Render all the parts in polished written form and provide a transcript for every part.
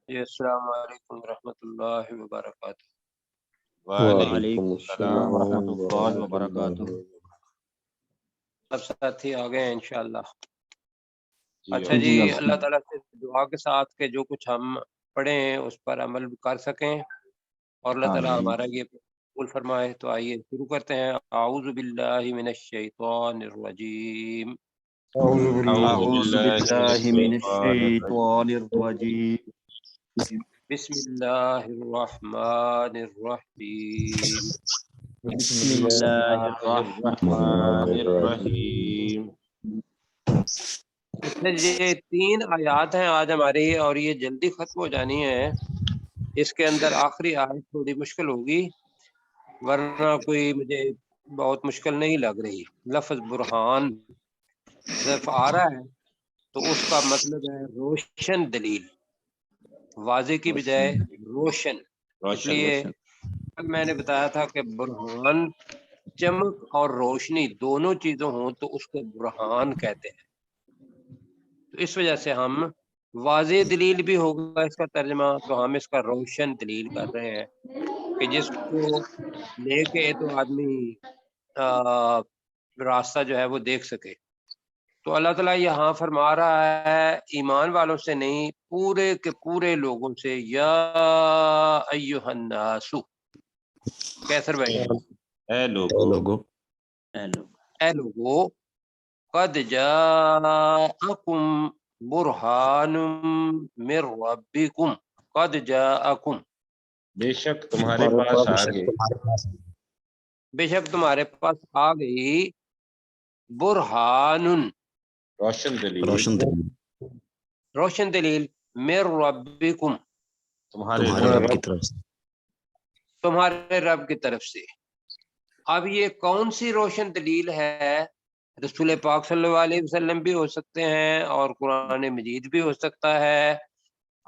السلام علیکم ورحمۃ اللہ وبرکاتہ۔ وعلیکم السلام ورحمۃ اللہ وبرکاتہ۔ سب ساتھی آ گئے ہیں انشاءاللہ۔ جی اچھا جی، اللہ تعالیٰ سے دعا کے ساتھ کہ جو کچھ ہم پڑھیں اس پر عمل کر سکیں اور اللہ تعالیٰ ہمارا یہ قبول فرمائے۔ تو آئیے شروع کرتے ہیں۔ اعوذ باللہ من الشیطان الرجیم۔ اعوذ باللہ من الشیطان الرجیم۔ بسم اللہ الرحمن الرحیم۔ بسم اللہ الرحمن الرحیم۔ یہ 3 آیات ہیں آج ہماری، اور یہ جلدی ختم ہو جانی ہے۔ اس کے اندر آخری آیت تھوڑی مشکل ہوگی، ورنہ کوئی مجھے بہت مشکل نہیں لگ رہی۔ لفظ برہان صرف آ رہا ہے تو اس کا مطلب ہے روشن دلیل، واضح کی بجائے روشن۔ اس لیے کل میں نے بتایا تھا کہ برہان چمک اور روشنی دونوں چیزوں ہوں تو اس کو برہان کہتے ہیں۔ تو اس وجہ سے ہم واضح دلیل بھی ہوگا اس کا ترجمہ، تو ہم اس کا روشن دلیل کر رہے ہیں کہ جس کو لے کے تو آدمی راستہ جو ہے وہ دیکھ سکے۔ تو اللہ تعالیٰ یہاں فرما رہا ہے ایمان والوں سے نہیں، پورے کے پورے لوگوں سے، یا ایھا الناس۔ کیسر بھائی، اے لوگو، اے لوگو، قد جاءکم برہان من ربکم، قد جاءکم، بے شک تمہارے پاس آ گئے، بے شک تمہارے پاس آ گئی، برہان، روشن دلیل، روشن دلیل، من ربکم، تمہارے رب کی طرف سے، تمہارے رب کی طرف سے۔ اب یہ کون سی روشن دلیل ہے؟ رسول پاک صلی اللہ علیہ وسلم بھی ہو سکتے ہیں اور قرآن مجید بھی ہو سکتا ہے،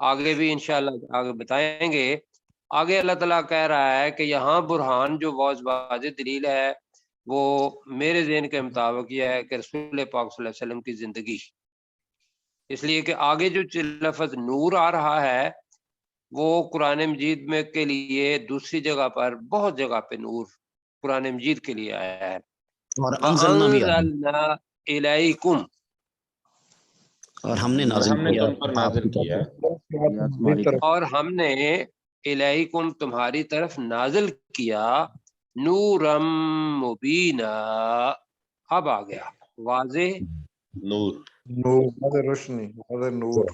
آگے بھی انشاءاللہ آگے بتائیں گے۔ آگے اللہ تعالیٰ کہہ رہا ہے کہ یہاں برہان جو واضح دلیل ہے وہ میرے ذہن کے مطابق یہ ہے کہ رسول پاک صلی اللہ علیہ وسلم کی زندگی، اس لیے کہ آگے جو لفظ نور آ رہا ہے وہ قرآن مجید میں کے لیے دوسری جگہ پر، بہت جگہ پہ نور قرآن مجید کے لیے آیا ہے۔ وَأَنزَلْنَا إِلَيْكُمْ، اور ہم نے اور ہم نے تم پر نازل کیا، اور ہم نے الیکم تمہاری طرف نازل کیا، نورم مبینہ، اب آ گیا واضح نور، واضح روشنی، واضح نور،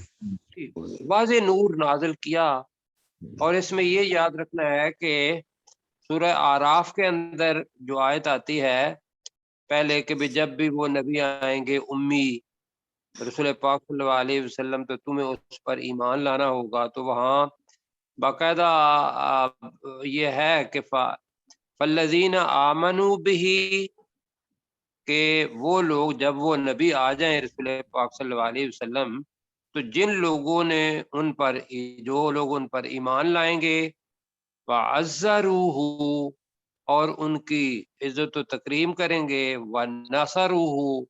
واضح نور نازل کیا۔ اور اس میں یہ یاد رکھنا ہے کہ سورہ آراف کے اندر جو آیت آتی ہے پہلے کہ جب بھی وہ نبی آئیں گے امی، رسول پاک صلی اللہ علیہ وسلم، تو تمہیں اس پر ایمان لانا ہوگا، تو وہاں باقاعدہ یہ ہے کہ فالذین آمنوا بہ، کہ وہ لوگ جب وہ نبی آ جائیں رسول پاک صلی اللہ علیہ وسلم، تو جن لوگوں نے جو لوگ ان پر ایمان لائیں گے، وعزروہ، اور ان کی عزت و تکریم کریں گے، ونصروہ،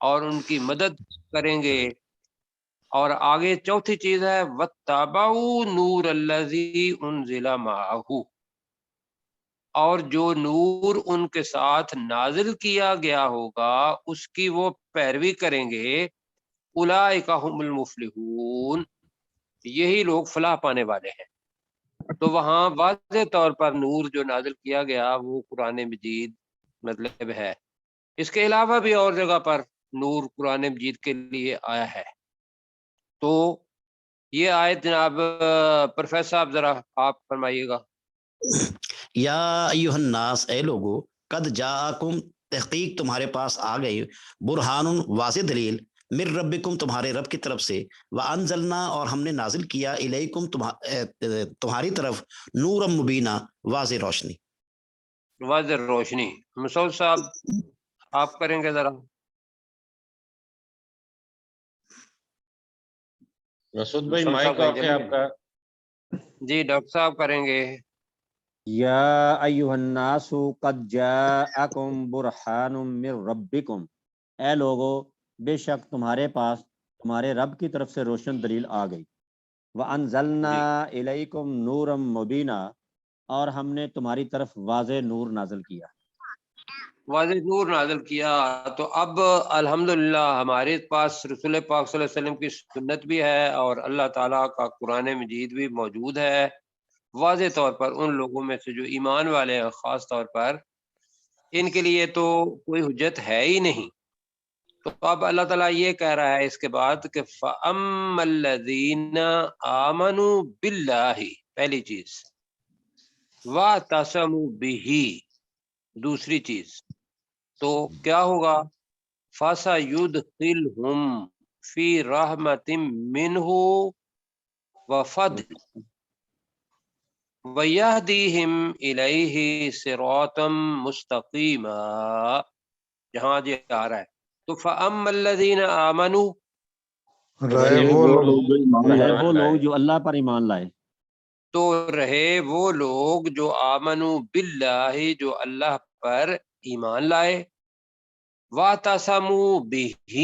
اور ان کی مدد کریں گے، اور آگے چوتھی چیز ہے واتبعوا نور الذی انزل معہ، اور جو نور ان کے ساتھ نازل کیا گیا ہوگا اس کی وہ پیروی کریں گے، اولئک هم المفلحون، یہی لوگ فلاح پانے والے ہیں۔ تو وہاں واضح طور پر نور جو نازل کیا گیا وہ قرآن مجید مطلب ہے۔ اس کے علاوہ بھی اور جگہ پر نور قرآن مجید کے لیے آیا ہے۔ تو یہ آیت جناب پروفیسر صاحب ذرا آپ فرمائیے گا۔ یا ایھا الناس، اے لوگو، قد جاءکم، تحقیق تمہارے پاس آ گئی، برہان، واضح دلیل، من ربکم، تمہارے رب کی طرف سے، وانزلنا، اور ہم نے نازل کیا، الیکم، تمہاری طرف، نورا مبینہ، واضح روشنی۔ واضح روشنی، مسعود صاحب آپ کریں گے ذرا۔ مسعود بھائی ڈاکٹر مائک صاحب آف ہے آپ کا. جی ڈاکٹر صاحب کریں گے. یا ایھا الناس قد جاءکم برہان من ربکم، اے لوگو بے شک تمہارے پاس تمہارے رب کی طرف سے روشن دلیل آ گئی. وانزلنا الیکم نورا مبینا، اور ہم نے تمہاری طرف واضح نور نازل کیا. واضح نور نازل کیا. تو اب الحمدللہ ہمارے پاس رسول پاک صلی اللہ علیہ وسلم کی سنت بھی ہے اور اللہ تعالیٰ کا قرآن مجید بھی موجود ہے واضح طور پر. ان لوگوں میں سے جو ایمان والے ہیں خاص طور پر ان کے لیے تو کوئی حجت ہے ہی نہیں. تو اب اللہ تعالیٰ یہ کہہ رہا ہے اس کے بعد کہ فَأَمَّا الَّذِينَ آمَنُوا بِاللَّهِ، پہلی چیز، وَاعْتَصَمُوا بِهِ، دوسری چیز. تو کیا ہوگا؟ فَسَيُدْخِلْهُمْ فِي رَحْمَةٍ مِّنْهُ وَفَضْلٍ وَيَهْدِيهِمْ إِلَيْهِ صِرَاطًا مُسْتَقِيمًا. جہاں جی آ رہا ہے تو فَأَمَّا الَّذِينَ آمَنُوا، رہے وہ لوگ رہے وہ لوگ جو اللہ پر ایمان لائے، تو رہے وہ لوگ جو آمنوا باللہ، جو اللہ پر ایمان لائے، وَاعْتَصَمُوا بِهِ،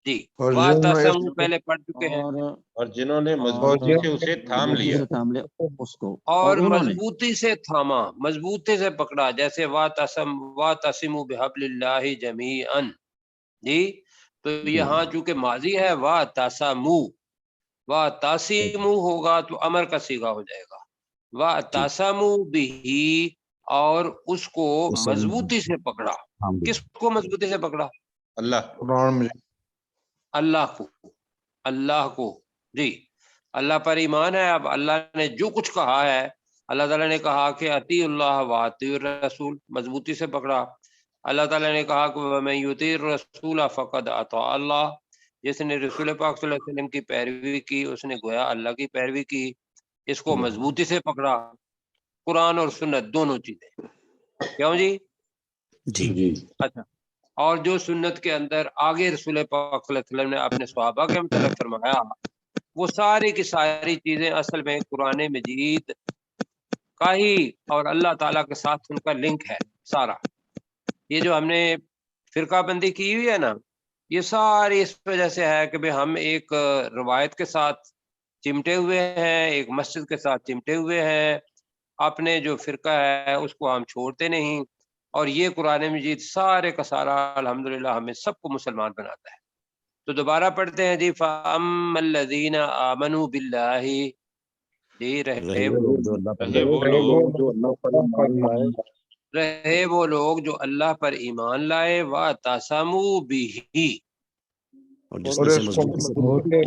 جی اور جنہوں نے وَاعْتَصَمُوا پہلے پڑھ چکے ہیں، اور جنہوں نے مضبوطی سے اسے تھام مضبوطی لیا. سے تھام لے اس کو، اور انہوں نے مضبوطی سے تھاما، مضبوطی سے پکڑا. جیسے وَاعْتَصِمُوا بِحَبْلِ اللَّهِ جَمِيعًا، جی تو یہاں چونکہ ماضی ہے وَاعْتَصَمُوا، وَاعْتَصِمُوا ہوگا تو امر کا صیغہ ہو جائے گا. وَاعْتَصَمُوا بِهِ، اور اس کو مضبوطی سے پکڑا. کس کو مضبوطی سے پکڑا؟ اللہ. قرآن میں اللہ کو، اللہ کو، جی اللہ پر ایمان ہے. اب اللہ نے جو کچھ کہا ہے، اللہ تعالیٰ نے کہا کہ اطیعوا اللہ واطیعوا الرسول، مضبوطی سے پکڑا. اللہ تعالیٰ نے کہا کہ وَمَن یُطِیعِ الرَّسُولَ فَقَدْ اطاع اللہ، جس نے رسول پاک صلی اللہ علیہ وسلم کی پیروی کی اس نے گویا اللہ کی پیروی کی. اس کو مضبوطی سے پکڑا. قرآن اور سنت دونوں چیزیں، کیوں جی؟ جی اچھا. اور جو سنت کے اندر آگے رسول پاک صلی اللہ علیہ وسلم نے اپنے صحابہ کے متعلق فرمایا، وہ ساری کی ساری چیزیں اصل میں قرآن مجید کا ہی اور اللہ تعالیٰ کے ساتھ ان کا لنک ہے سارا. یہ جو ہم نے فرقہ بندی کی ہوئی ہے نا، یہ ساری اس وجہ سے ہے کہ ہم ایک روایت کے ساتھ چمٹے ہوئے ہیں، ایک مسجد کے ساتھ چمٹے ہوئے ہیں. اپنے جو فرقہ ہے اس کو ہم چھوڑتے نہیں، اور یہ قرآن مجید سارے کا سارا الحمدللہ ہمیں سب کو مسلمان بناتا ہے. تو دوبارہ پڑھتے ہیں جی فَأَمَّا الَّذِينَ آمَنُوا بِاللَّهِ، جی رہے وہ لوگ جو اللہ پر ایمان لائے، رہے وہ لوگ جو اللہ پر ایمان لائے، وَاعْتَصَمُوا بِهِ، اور جس اور نے اس کو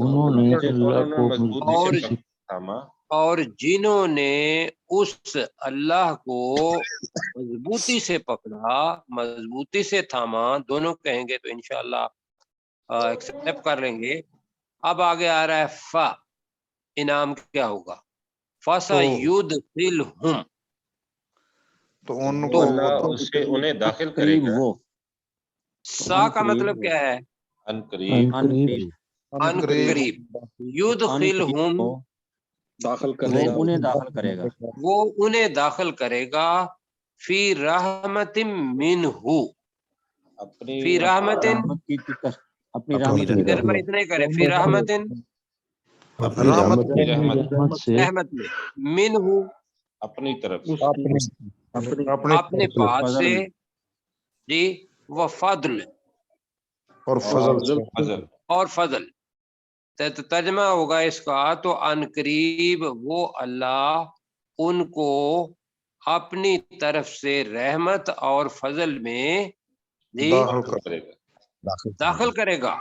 انہوں نے اور اللہ انہوں کو نے مضبوطی اور سے تھاما. اور جنہوں نے اس اللہ کو مضبوطی سے پکڑا، مضبوطی سے تھاما، دونوں کہیں گے تو انشاءاللہ ایکسیپٹ کر لیں گے. اب آگے آ رہا ہے فا، انعام کیا ہوگا؟ فَسَيُدْخِلْهُمْ، تو ان تو کو اللہ اس سے انہیں داخل کرے قریب گا. وہ سا کا مطلب کیا ہے؟ ان قریب. ان قریب ان قریب. یدخلہم، داخل وہ کرے گا انہیں داخل کرے گا وہ انہیں داخل کرے گا فی رحمت منہ، اپنی فی رحمت، رحمت کی اپنی اپنی رحمت کی رحمت ادھر طرف. پر اتنے کرے فی رحمت، اپنی رحمت کی رحمت رحمت سے رحمت میں، منہ اپنی طرف سے. اپنے پاس فضل سے، میں. جی وہ فضل اور فضل سے فضل. اور فضل. تو ترجمہ ہوگا اس کا تو ان قریب وہ اللہ ان کو اپنی طرف سے رحمت اور فضل میں جی داخل کر کرے گا. داخل کرے گا.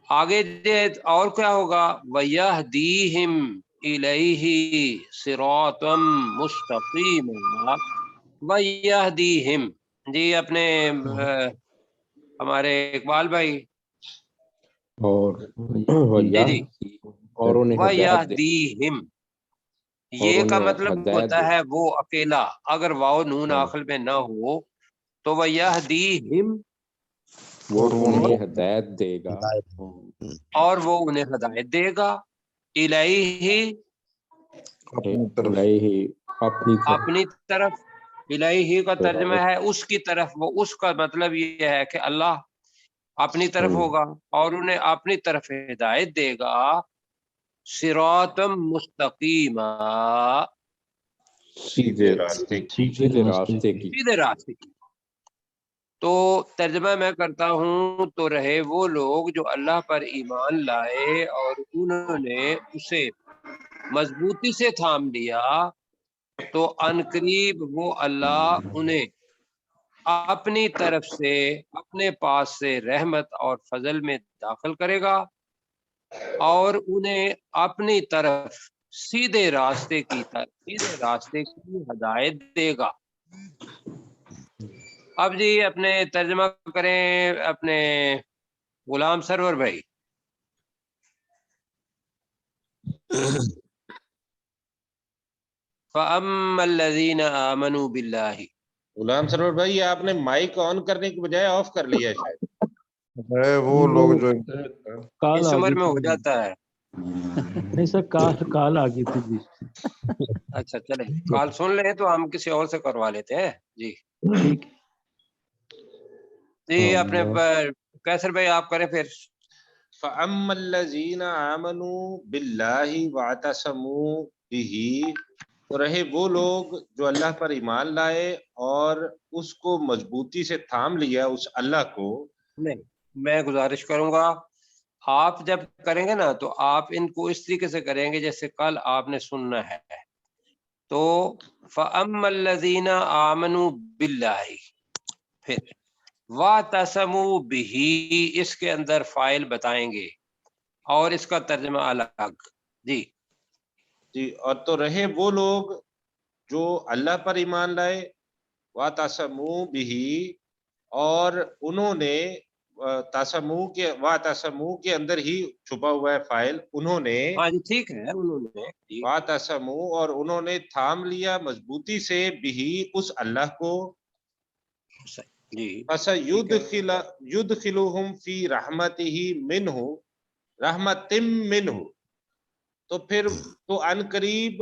آگے اور کیا ہوگا؟ وَيَهْدِيهِمْ إِلَيْهِ صِرَاطًا مُسْتَقِيمًا. وَيَهْدِيهِمْ، جی اپنے ہمارے اقبال بھائی، اور جی جی اور انہیں ہدایت دے، وَيَهْدِيهِمْ، اور یہ کا انہیں مطلب ہدایت ہوتا دے. ہے وہ اکیلا، اگر واو نون آخر میں نہ ہو تو وَيَهْدِيهِمْ وہ انہیں ہدایت دے گا اور وہ انہیں ہدایت دے گا الیہ اپنی طرف الیہ اپنی طرف اپنی طرف، الیہ کا ترجمہ ہے اس کی طرف، وہ اس کا مطلب یہ ہے کہ اللہ اپنی طرف ہوگا اور انہیں اپنی طرف ہدایت دے گا صراط مستقیم، سیدھے راستے کی سیدھے راستے کی سیدھے راستے کی۔ تو ترجمہ میں کرتا ہوں، تو رہے وہ لوگ جو اللہ پر ایمان لائے اور انہوں نے اسے مضبوطی سے تھام لیا، تو عنقریب وہ اللہ انہیں اپنی طرف سے اپنے پاس سے رحمت اور فضل میں داخل کرے گا اور انہیں اپنی طرف سیدھے راستے کی ہدایت دے گا۔ اب جی اپنے ترجمہ کریں اپنے غلام سرور بھائی۔ فَأَمَّا الَّذِينَ آمَنُوا بِاللَّهِ، غلام سرور بھائی آپ نے مائک آن کرنے کی بجائے آف کر لیا شاید۔ ہے وہ لوگ جو کال اس آ عمر گئی میں ہو تھی جاتا ہے۔ نہیں سر کال آ گئی تھی جی اچھا چلیں کال سن لیں تو ہم کسی اور سے کروا لیتے ہیں جی۔ ٹھیک جی اپنے کیسر بھائی آپ کریں پھر۔ فَأَمَّا الَّذِينَ آمَنُوا بِاللَّهِ وَاعْتَصَمُوا بِهِ، تو رہے وہ لوگ جو اللہ پر ایمان لائے اور اس کو مضبوطی سے تھام لیا، اس اللہ کو۔ نہیں میں گزارش کروں گا آپ جب کریں گے نا تو آپ ان کو اس طریقے سے کریں گے جیسے کل آپ نے سننا ہے۔ تو فَأَمَّا الَّذِينَ آمَنُوا بِاللَّهِ، پھر وَاعْتَصَمُوا بِهِ اس کے اندر فائل بتائیں گے اور اس کا ترجمہ الگ جی۔ جی اور تو رہے وہ لوگ جو اللہ پر ایمان لائے، وَاعْتَصَمُوا بِهِ اور انہوں نے وَاعْتَصَمُوا کے اندر ہی چھپا ہوا ہے فائل، انہوں نے ہاں جی ٹھیک ہے انہوں نے جی۔ وَاعْتَصَمُوا اور انہوں نے تھام لیا مضبوطی سے بِهِ اس اللہ کو، جی فَسَيُدْخِلُهُمْ فِي رَحْمَتِهِ مِنْهُ رَحْمَةٍ مِّنْهُ، تو پھر تو عن قریب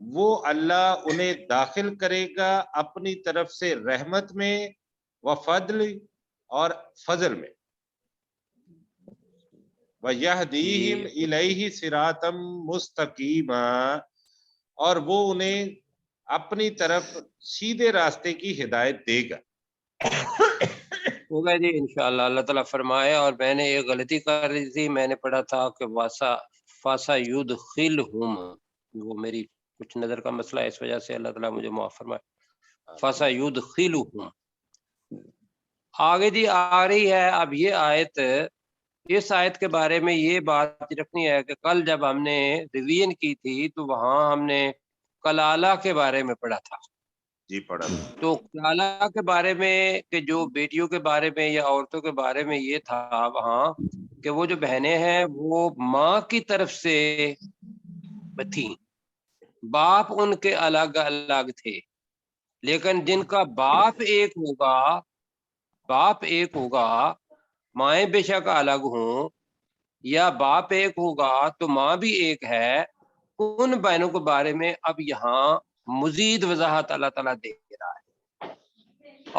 وہ اللہ انہیں داخل کرے گا اپنی طرف سے رحمت میں، وفضل اور فضل میں، وَيَهْدِيهِمْ إِلَيْهِ صِرَاطًا مُسْتَقِيمًا اور وہ انہیں اپنی طرف سیدھے راستے کی ہدایت دے گا۔ ہوگا جی انشاءاللہ اللہ تعالیٰ فرمائے۔ اور میں نے ایک غلطی کر رہی تھی، میں نے پڑھا تھا کہ فَسَيُدْخِلْهُمْ، وہ میری کچھ نظر کا مسئلہ ہے، اس وجہ سے اللہ تعالیٰ مجھے معاف فرمائے۔ فَسَيُدْخِلُهُمْ آگے جی آ رہی ہے۔ اب یہ آیت، اس آیت کے بارے میں یہ بات رکھنی ہے کہ کل جب ہم نے ریویژن کی تھی تو وہاں ہم نے کلالہ کے بارے میں پڑھا تھا۔ جی پڑھا۔ تو کلالہ کے بارے میں کہ جو بیٹیوں کے بارے میں یا عورتوں کے بارے میں یہ تھا وہاں کہ وہ جو بہنیں ہیں وہ ماں کی طرف سے تھیں، باپ ان کے الگ الگ تھے، لیکن جن کا باپ ایک ہوگا مائیں بے شک الگ ہوں، یا باپ ایک ہوگا تو ماں بھی ایک ہے، ان بہنوں کے بارے میں اب یہاں مزید وضاحت اللہ تعالیٰ دے رہا ہے۔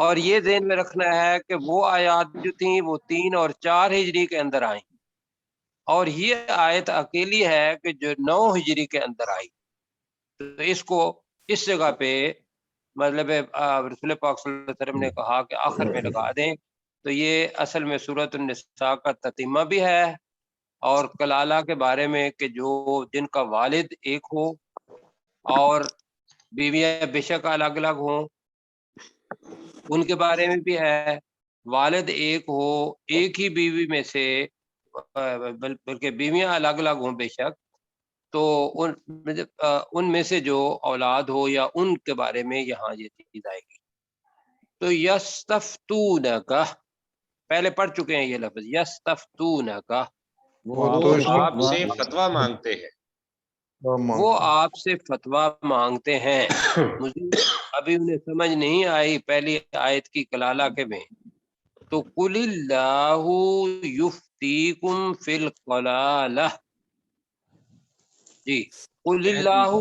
اور یہ ذہن میں رکھنا ہے کہ وہ آیات جو تھیں وہ 3 اور 4 ہجری کے اندر آئیں، اور یہ آیت اکیلی ہے کہ جو 9 ہجری کے اندر آئی۔ تو اس کو اس جگہ پہ مطلب رسول پاک صلی اللہ علیہ وسلم نے کہا کہ آخر میں لگا دیں، تو یہ اصل میں سورۃ النساء کا تتمہ بھی ہے، اور کلالہ کے بارے میں کہ جو جن کا والد ایک ہو اور بیویاں بے شک الگ الگ ہوں ان کے بارے میں بھی ہے، والد ایک ہو ایک ہی بیوی میں سے بلکہ بیویاں الگ الگ ہوں بے شک، تو ان میں سے جو اولاد ہو یا ان کے بارے میں یہاں یہ چیز آئے گی۔ تو یستفتونک پہلے پڑھ چکے ہیں یہ لفظ، یستفتونک وہ آپ سے فتویٰ مانگتے ہیں، وہ آپ سے فتویٰ مانگتے ہیں۔ مجھے ابھی انہیں سمجھ نہیں آئی پہلی آیت کی کلالہ کے میں، تو قل اللہ یفتیکم فی القلالہ. جی قل اللہ،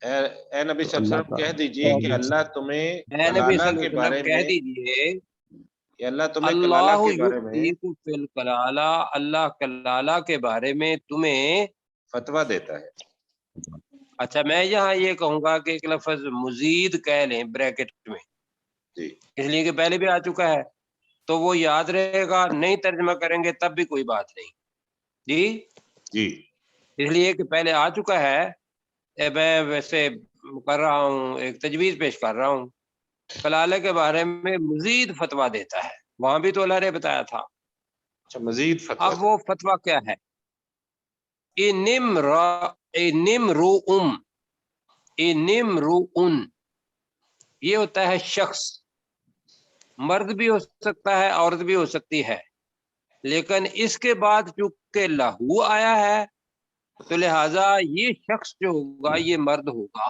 اے نبی صلی اللہ علیہ وسلم کہہ دیجئے کہ اللہ تمہیں اے نبی صلی کلالہ اللہ کے علیہ بارے وسلم کہہ میں، دیجئے کہ اللہ تمہیں کلالہ اللہ کے بارے میں یفتیکم فی القلالہ، اللہ کلالہ کے بارے میں تمہیں. فتویٰ دیتا ہے. اچھا میں یہاں یہ کہوں گا کہ ایک لفظ مزید کہہ لیں بریکٹ میں، جی اس لیے کہ پہلے بھی آ چکا ہے تو وہ یاد رہے گا، نہیں ترجمہ کریں گے تب بھی کوئی بات نہیں. جی جی اس لیے کہ پہلے آ چکا ہے، میں ویسے کر رہا ہوں، ایک تجویز پیش کر رہا ہوں. کلالہ کے بارے میں مزید فتویٰ دیتا ہے، وہاں بھی تو اللہ نے بتایا تھا. اچھا مزید فتویٰ. اب وہ فتویٰ کیا ہے؟ انمرؤن یہ ہوتا ہے شخص، مرد بھی ہو سکتا ہے عورت بھی ہو سکتی ہے، لیکن اس کے بعد چونکہ لہو آیا ہے تو لہذا یہ شخص جو ہوگا یہ مرد ہوگا.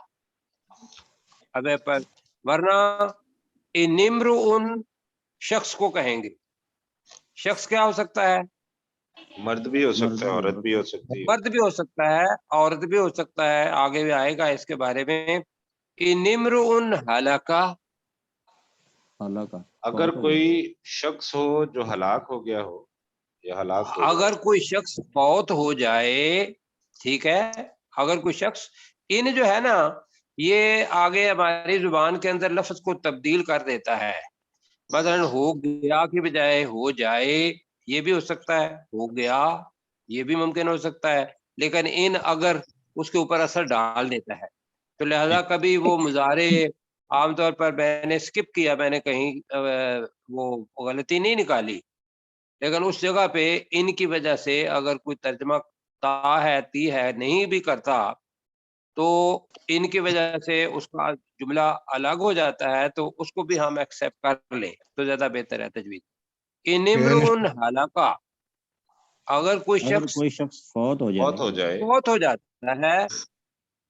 اب پر ورنہ انمرؤن شخص کو کہیں گے، شخص کیا ہو سکتا ہے؟ مرد بھی ہو سکتا ہے، عورت بھی ہو سکتی ہے. مرد بھی ہو سکتا ہے عورت بھی ہو سکتا ہے، آگے بھی آئے گا اس کے بارے میں. انمرؤن ہلاکا، اللہ کا اگر کوئی شخص ہو جو ہلاک ہو گیا ہو یا ہلاک ہو جائے. اگر کوئی شخص فوت ہو جائے، ٹھیک ہے، اگر کوئی شخص، ان جو ہے نا یہ آگے ہماری زبان کے اندر لفظ کو تبدیل کر دیتا ہے. مثلا ہو گیا کی بجائے ہو جائے، یہ بھی ہو سکتا ہے، ہو گیا یہ بھی ممکن ہو سکتا ہے، لیکن ان اگر اس کے اوپر اثر ڈال دیتا ہے تو لہذا کبھی وہ مضارع عام طور پر میں نے سکپ کیا، میں نے کہیں وہ غلطی نہیں نکالی، لیکن اس جگہ پہ ان کی وجہ سے اگر کوئی ترجمہ تا ہے تی ہے نہیں بھی کرتا تو ان کی وجہ سے اس کا جملہ الگ ہو جاتا ہے، تو اس کو بھی ہم ایکسیپٹ کر لیں تو زیادہ بہتر ہے تجوید. انمرؤن ہلاکا، اگر کوئی شخص فوت ہو بہت جائے ہو جائے. فوت ہو جاتا ہے،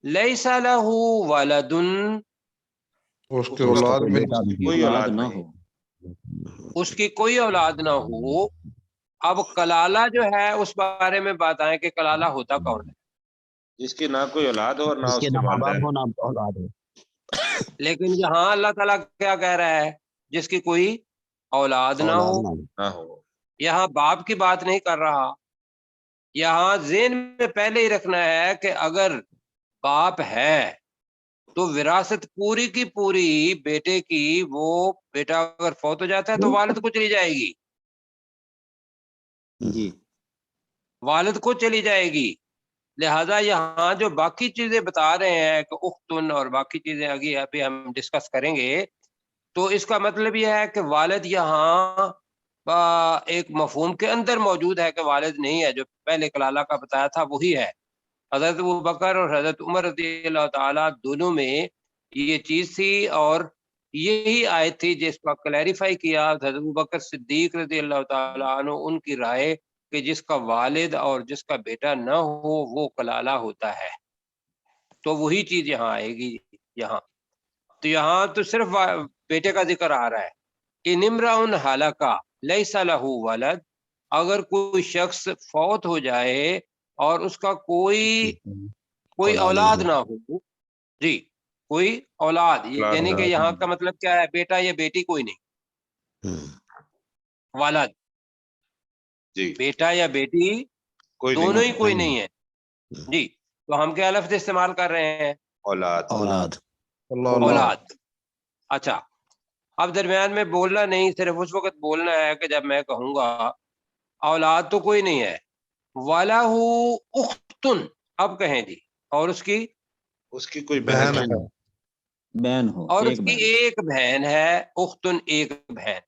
لیس لہ ولد، اس کے اس کا اولاد میں کوئی اولاد نہ نہیں. ہو، اس کی کوئی اولاد نہ ہو. اب کلالہ جو ہے اس بارے میں بات آئے کہ کلالہ ہوتا کون ہے، جس کی نہ کوئی اولاد ہو اور نہ اس اس کے کے نہ ماں باپ والدین. ہو نہ اولاد ہو. لیکن یہاں اللہ تعالیٰ کیا کہہ رہا ہے؟ جس کی کوئی اولاد نہ ہو. اولاد نہ ہو. نہ ہو. یہاں باپ کی بات نہیں کر رہا، یہاں ذہن میں پہلے ہی رکھنا ہے کہ اگر باپ ہے تو وراثت پوری کی پوری بیٹے کی، وہ بیٹا اگر فوت ہو جاتا ہے تو والد کو چلی جائے گی، جی والد کو چلی جائے گی. لہذا یہاں جو باقی چیزیں بتا رہے ہیں کہ اختن اور باقی چیزیں ابھی ہم ڈسکس کریں گے، تو اس کا مطلب یہ ہے کہ والد یہاں ایک مفہوم کے اندر موجود ہے کہ والد نہیں ہے، جو پہلے کلالہ کا بتایا تھا وہی ہے. حضرت ابوبکر اور حضرت عمر رضی اللہ تعالیٰ دونوں میں یہ چیز تھی، اور یہی آیت تھی جس کا کلیریفائی کیا حضرت ابوبکر صدیق رضی اللہ تعالیٰ عنہ، ان کی رائے کہ جس کا والد اور جس کا بیٹا نہ ہو وہ کلالہ ہوتا ہے. تو وہی چیز یہاں آئے گی. یہاں تو یہاں تو صرف بیٹے کا ذکر آ رہا ہے. انمرؤن ہلاکا لیس لہ ولد، اگر کوئی شخص فوت ہو جائے اور اس کا کوئی اولاد نہ ہو. جی کوئی اولاد، یعنی کہ یہاں کا مطلب کیا ہے؟ بیٹا یا بیٹی کوئی نہیں، والد جی بیٹا یا بیٹی کوئی دونوں ہی نہیں. کوئی نہیں ہے. جی تو ہم کیا لفظ استعمال کر رہے ہیں؟ اولاد. اولاد. اللہ اولاد. اچھا اب درمیان میں بولنا نہیں، صرف اس وقت بولنا ہے کہ جب میں کہوں گا اولاد تو کوئی نہیں ہے، وَلَهُ اختن، اب کہیں جی، اور اس کی کوئی بہن ہے. بہن ہو، اور ایک اس کی بہن. ایک بہن ہے، اختن ایک بہن.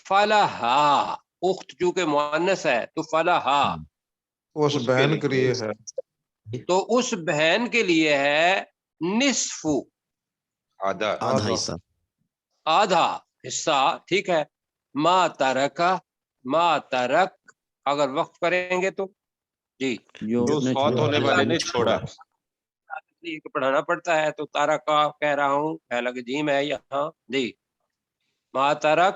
فَلَهَا، اخت چونکہ مؤنث ہے تو فَلَهَا، اس اس کے بہن لیے کے لیے ہے تو اس بہن کے لیے ہے نصف، آدھا. آدھا حصہ. آدھا حصہ، ٹھیک ہے. ما ترک اگر وقف کریں گے تو، جی جو جو اس نے فوت چھوڑا. ہونے والے نے چھوڑا. یہ پڑھانا پڑتا ہے تو تارا کا کہہ رہا ہوں، پہلا کہ جیم ہے یہاں. جی ما ترک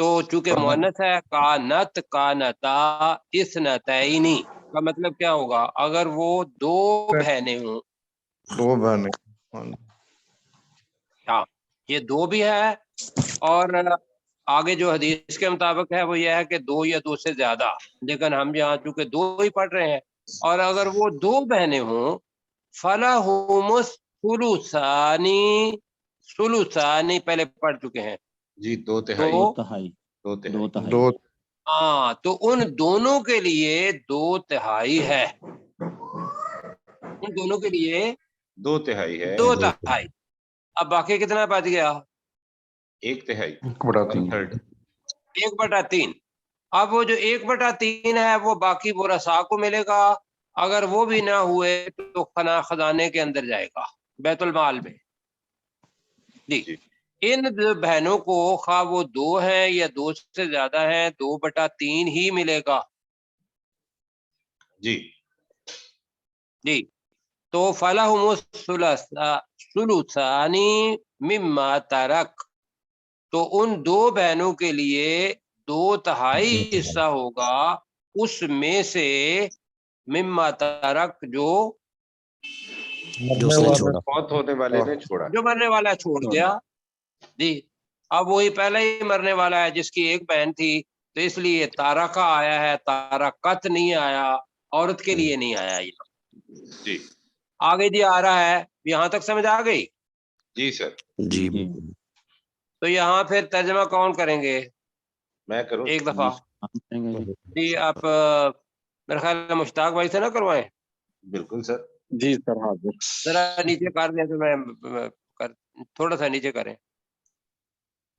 تو چونکہ مؤنث ہے کانت کانتا اثنتین کا مطلب کیا ہوگا؟ اگر وہ دو بہنیں ہوں، دو بہنیں، ہاں جی۔ ہاں یہ دو بھی ہے، اور آگے جو حدیث کے مطابق ہے وہ یہ ہے کہ دو یا دو سے زیادہ، لیکن ہم یہاں چونکہ دو ہی پڑھ رہے ہیں، اور اگر وہ دو بہنیں ہوں فَلَهُمُ الثُّلُثَانِ، ثلثانی پہلے پڑھ چکے ہیں، جی، دو تو تہائی، دو تہائی، دو دو تہائی، تہائی، دو ہاں تو ان دونوں کے لیے دو تہائی ہے، ان دونوں کے لیے دو تہائی ہے، دو تہائی۔ اب باقی کتنا بچ گیا؟ ایک تہائی، 1/3۔ 1/3۔ 1/3۔ اب وہ جو 1/3 ہے وہ باقی ورثاء کو ملے گا، اگر وہ بھی نہ ہوئے تو خزانے کے اندر جائے گا، بیت المال میں۔ جی، جی ان دو بہنوں کو خواہ وہ دو ہیں یا دو سے زیادہ ہیں 2/3 ہی ملے گا۔ جی جی تو فَلَهُمُ الثُّلُثَانِ مِمَّا تَرَکَ، تو ان دو بہنوں کے لیے 2/3 حصہ ہوگا اس میں سے، مما ترک جو جو اس نے چھوڑا۔ فوت ہونے والے نے چھوڑا۔ جو مرنے والا چھوڑ گیا۔ جی اب وہی پہلے ہی مرنے والا ہے جس کی ایک بہن تھی، تو اس لیے تارکا آیا ہے، تارکت نہیں آیا، عورت کے لیے نہیں آیا یہ۔ جی آگے جی آ رہا ہے، یہاں تک سمجھ آ گئی؟ جی سر، جی جی تو یہاں پھر ترجمہ کون کریں گے میں کروں؟ ایک دفعہ؟ ہم کریں گے جی۔ جی آپ میرے خیال میں مشتاق بھائی سے نہ کروائیں، بالکل سر۔ جی سر حاضر۔ ذرا نیچے کر دیں تو میں تھوڑا سا نیچے کریں۔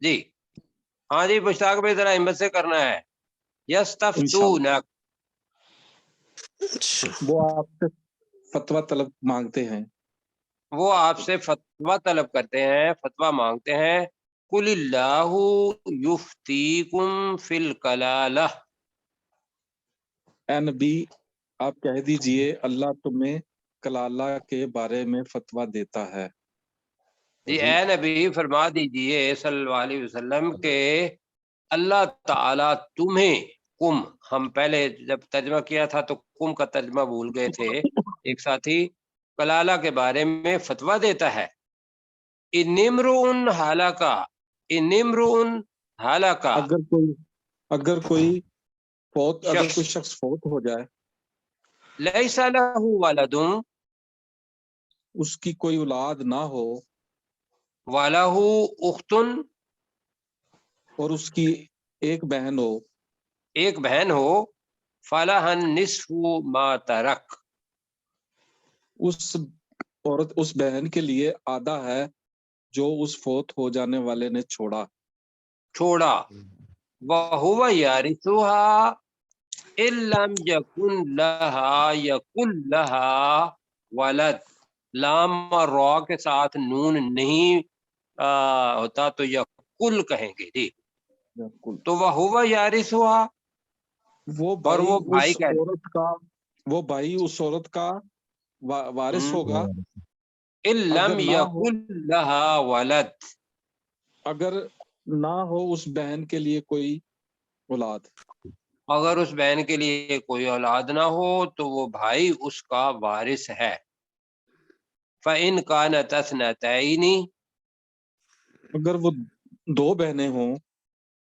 جی ہاں جی مشتاق بھائی ذرا ہمت سے کرنا ہے۔ یستفتونک، اچھا، وہ آپ سے فتویٰ طلب مانگتے ہیں، وہ آپ سے فتویٰ طلب کرتے ہیں، فتویٰ مانگتے ہیں۔ قل اللہ یفتیکم فی الکلالہ، اے نبی آپ کہہ دیجئے اللہ تمہیں کلالہ کے بارے میں فتویٰ دیتا ہے۔ جی اے نبی فرما دیجئے صلی اللہ علیہ وسلم کہ اللہ تعالیٰ تمہیں، کم، ہم پہلے جب ترجمہ کیا تھا تو کم کا ترجمہ بھول گئے تھے، ایک ساتھی کلالہ کے بارے میں فتویٰ دیتا ہے۔ ان امرؤن ہلاکا، ان امرؤن ہلاکا، اگر کوئی شخص شخص فوت ہو جائے، لیس لہ ولد اس کی کوئی اولاد نہ ہو ولہ اخت، اور اس کی ایک بہن ہو، ایک بہن ہو، فلہ النصف ما ترک، اس بہن کے لیے آدھا ہے جو اس فوت ہو جانے والے نے چھوڑا۔ چھوڑا۔ وَهُوَ يَرِثُهَا إِن لَّمْ يَكُن لَّهَا وَلَد، لام اور را کے ساتھ نون نہیں ہوتا تو یقل کہیں گے۔ جی تو وَهُوَ يَرِثُهَا، وہ اور بھائی وہ اس بھائی کہتے عورت کا وارث ہوگا إِن لَّمْ اگر نہ ہو يَكُن لَّهَا وَلَد، اگر نہ ہو اس بہن کے لیے کوئی اولاد۔ اگر اس بہن کے لیے کوئی اولاد نہ ہو تو وہ بھائی اس کا وارث ہے۔ فَإِنْ كَانَتْ اثْنَتَيْنِ، اگر وہ دو بہنیں ہوں،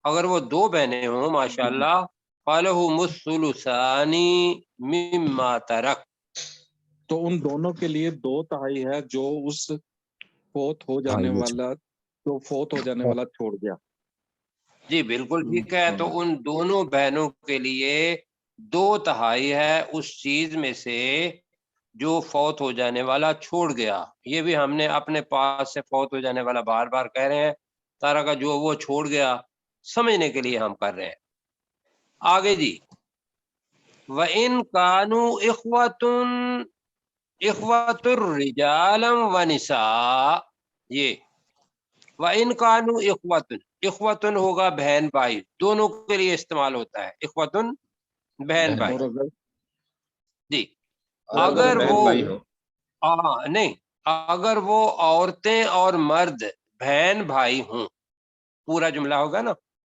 اگر وہ دو بہنیں ہوں ماشاءاللہ، فَلَهُمُ الثُّلُثَانِ مِمَّا تَرَکَ، تو ان دونوں کے لیے 2/3 ہے جو اس فوت ہو جانے والا چھوڑ گیا۔ جی بالکل ٹھیک ہے۔ تو ان دونوں بہنوں کے لیے 2/3 ہے اس چیز میں سے جو فوت ہو جانے والا چھوڑ گیا۔ یہ بھی ہم نے اپنے پاس سے فوت ہو جانے والا بار بار کہہ رہے ہیں، سارا کا جو وہ چھوڑ گیا سمجھنے کے لیے ہم کر رہے ہیں۔ آگے جی وَإِن كَانُوا إِخْوَةٌ رِجَالًا وَنِسَاءً، یہ وَإِن كَانُوا إِخْوَةٌ ہوگا بہن بھائی، دونوں کے لیے استعمال ہوتا ہے، اخوتن بہن بھائی۔ اور اگر جی اور اگر بہن وہ بھائی ہو، نہیں، اگر وہ عورتیں اور مرد بہن بھائی ہوں، پورا جملہ ہوگا نا،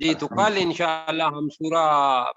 جی. تو کل انشاءاللہ ہم سورہ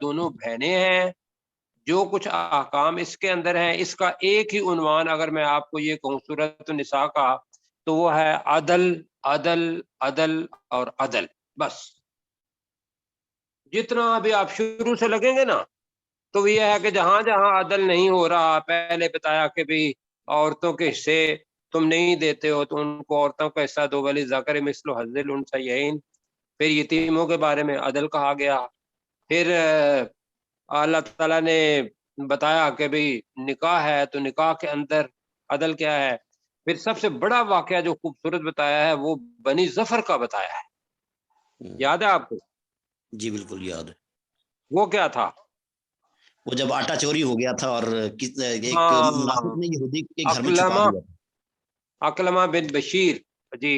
دونوں بہنیں ہیں. جو کچھ احکام اس کے اندر ہیں اس کا ایک ہی عنوان اگر میں آپ کو یہ کہوں سورۃ النساء کا تو وہ ہے عدل عدل عدل اور عدل. بس جتنا بھی آپ شروع سے لگیں گے نا تو یہ ہے کہ جہاں جہاں عدل نہیں ہو رہا، پہلے بتایا کہ بھی عورتوں کے حصے تم نہیں دیتے ہو تو ان کو عورتوں کا حصہ دو، ولی ذکر مثل حظ الانثیین. پھر یتیموں کے بارے میں عدل کہا گیا. پھر اللہ تعالیٰ نے بتایا کہ بھی نکاح ہے تو نکاح کے اندر عدل کیا ہے. پھر سب سے بڑا واقعہ جو خوبصورت بتایا ہے وہ بنی ظفر کا بتایا ہے. یاد ہے آپ کو؟ جی بالکل یاد ہے. وہ کیا تھا؟ وہ جب آٹا چوری ہو گیا تھا اور ایک ہاں، منافق نے یہودی کے گھر میں چھپا دیا تھا. اکلمہ بن بشیر جی،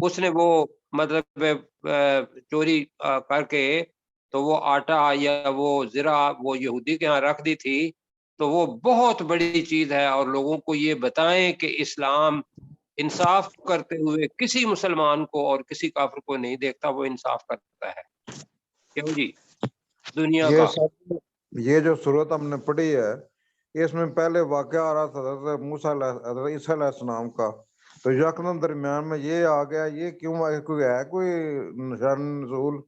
اس نے وہ مطلب چوری کر کے تو وہ آٹا یا وہ زرہ وہ یہودی کے ہاں رکھ دی تھی. تو وہ بہت بڑی چیز ہے اور لوگوں کو یہ بتائیں کہ اسلام انصاف کرتے ہوئے کسی مسلمان کو اور کسی کافر کو نہیں دیکھتا، وہ انصاف کرتا ہے. کیوں جی؟ دنیا یہ کا سب یہ جو صورت ہم نے پڑھی ہے اس میں پہلے واقعہ آ رہا تھا حضرت موسیٰ حضرت عیسیٰ علیہ السلام کا، تو یکدم درمیان میں یہ آ گیا. یہ کیوں کوئی ہے کوئی نشان نزول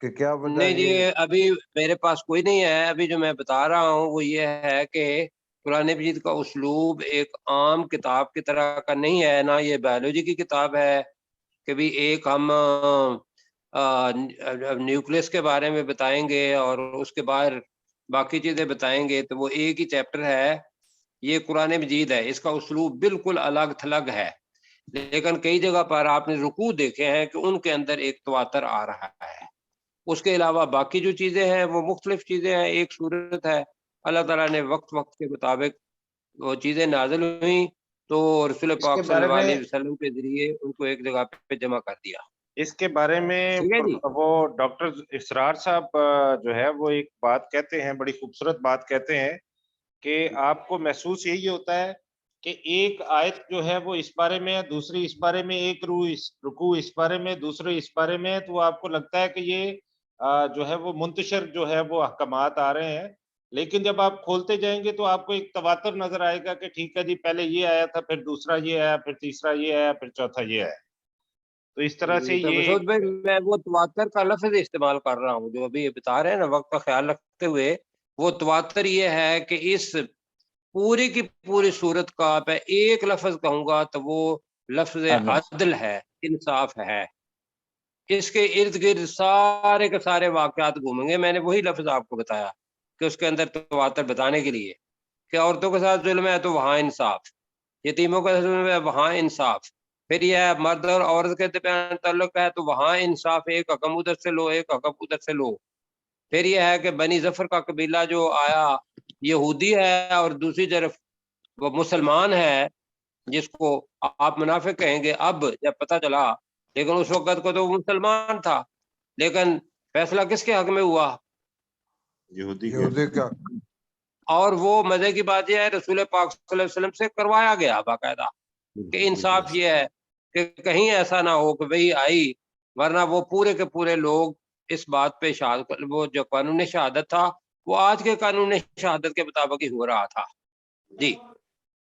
کہ کیا وجہ نہیں جی، یہ؟ ابھی میرے پاس کوئی نہیں ہے. ابھی جو میں بتا رہا ہوں وہ یہ ہے کہ قرآن مجید کا اسلوب ایک عام کتاب کی طرح کا نہیں ہے، نہ یہ بایولوجی کی کتاب ہے کہ بھی ایک ہم نیوکلس کے بارے میں بتائیں گے اور اس کے باہر باقی چیزیں بتائیں گے تو وہ ایک ہی چیپٹر ہے. یہ قرآن مجید ہے، اس کا اسلوب بالکل الگ تھلگ ہے. لیکن کئی جگہ پر آپ نے رکوع دیکھے ہیں کہ ان کے اندر ایک تواتر آ رہا ہے. اس کے علاوہ باقی جو چیزیں ہیں وہ مختلف چیزیں ہیں. ایک صورت ہے اللہ تعالیٰ نے وقت وقت کے مطابق وہ چیزیں نازل ہوئیں تو رسول اس کے پاک صلی بارے اللہ میں علیہ وسلم کے ذریعے ان کو ایک جگہ پہ جمع کر دیا. اس کے بارے میں ٹھیک ہے جی. وہ ڈاکٹر اسرار صاحب جو ہے وہ ایک بات کہتے ہیں، بڑی خوبصورت بات کہتے ہیں کہ آپ کو محسوس یہی ہوتا ہے کہ ایک آیت جو ہے وہ اس بارے میں ہے، دوسری اس بارے میں، ایک رکوع اس بارے میں، دوسرے اس بارے میں ہے، تو آپ کو لگتا ہے کہ یہ جو ہے وہ منتشر جو ہے وہ احکامات آ رہے ہیں. لیکن جب آپ کھولتے جائیں گے تو آپ کو ایک تواتر نظر آئے گا کہ ٹھیک ہے جی پہلے یہ آیا تھا، پھر دوسرا یہ آیا، پھر تیسرا یہ آیا، پھر چوتھا یہ آیا. تو اس طرح سے تو یہ مسعود بھائی میں وہ تواتر کا لفظ استعمال کر رہا ہوں جو ابھی یہ بتا رہے ہیں نا، وقت کا خیال رکھتے ہوئے. وہ تواتر یہ ہے کہ اس پوری کی پوری صورت کا میں ایک لفظ کہوں گا تو وہ لفظ عدل ہے، انصاف ہے. اس کے ارد گرد سارے کے سارے واقعات گھومیں گے. میں نے وہی لفظ آپ کو بتایا کہ اس کے اندر تواتر بتانے کے لیے کہ عورتوں کے ساتھ ظلم ہے تو وہاں انصاف، یتیموں کا ظلم ہے وہاں انصاف. پھر یہ ہے مرد اور عورت کے درمیان تعلق ہے تو وہاں انصاف، ایک حکم ادھر سے لو ایک حکم ادھر سے لو. پھر یہ ہے کہ بنی ظفر کا قبیلہ جو آیا یہودی ہے اور دوسری طرف وہ مسلمان ہے جس کو آپ منافق کہیں گے اب جب پتہ چلا، لیکن اس وقت کو تو وہ مسلمان تھا. لیکن فیصلہ کس کے حق میں ہوا؟ یہودی کا. اور وہ مزے کی بات یہ ہے رسول پاک صلی اللہ علیہ وسلم سے کروایا گیا باقاعدہ کہ انصاف یہ ہے کہ کہیں ایسا نہ ہو کہ وہی آئی، ورنہ وہ پورے کے پورے لوگ اس بات پہ شہادت، وہ جو قانون شہادت تھا وہ آج کے قانون شہادت کے مطابق ہی ہو رہا تھا جی.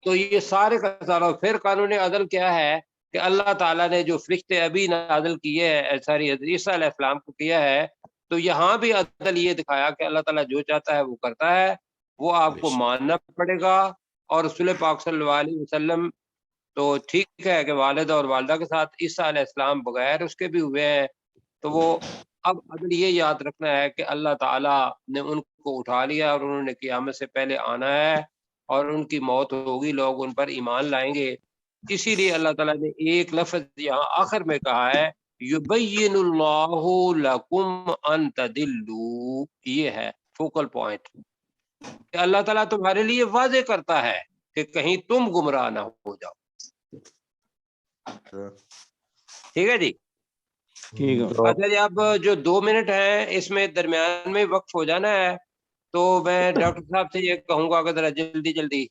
تو یہ سارے کا سارا پھر قانون عدل کیا ہے کہ اللہ تعالیٰ نے جو فرشتے ابھی نازل کیے ہیں ساری عیسیٰ علیہ السلام کو کیا ہے، تو یہاں بھی عدل یہ دکھایا کہ اللہ تعالیٰ جو چاہتا ہے وہ کرتا ہے، وہ آپ کو ماننا پڑے گا. اور رسول پاک صلی اللہ علیہ وسلم تو ٹھیک ہے کہ والد اور والدہ کے ساتھ عیسیٰ علیہ السلام بغیر اس کے بھی ہوئے ہیں، تو وہ اب عدل یہ یاد رکھنا ہے کہ اللہ تعالیٰ نے ان کو اٹھا لیا اور انہوں نے قیامت سے پہلے آنا ہے اور ان کی موت ہوگی، لوگ ان پر ایمان لائیں گے. اسی لیے اللہ تعالیٰ نے ایک لفظ یہاں آخر میں کہا ہے یبین اللہ لکم ان تدلوا. یہ ہے فوکل پوائنٹ کہ اللہ تعالیٰ تمہارے لیے واضح کرتا ہے کہ کہیں تم گمراہ نہ ہو جاؤ. ٹھیک ہے جی. ٹھیک ہے. اچھا جی، اب جو 2 منٹ ہیں اس میں درمیان میں وقف ہو جانا ہے، تو میں ڈاکٹر صاحب سے یہ کہوں گا کہ ذرا جلدی جلدی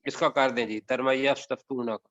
اس کا کر دیں جی ترمیا یفتفتونک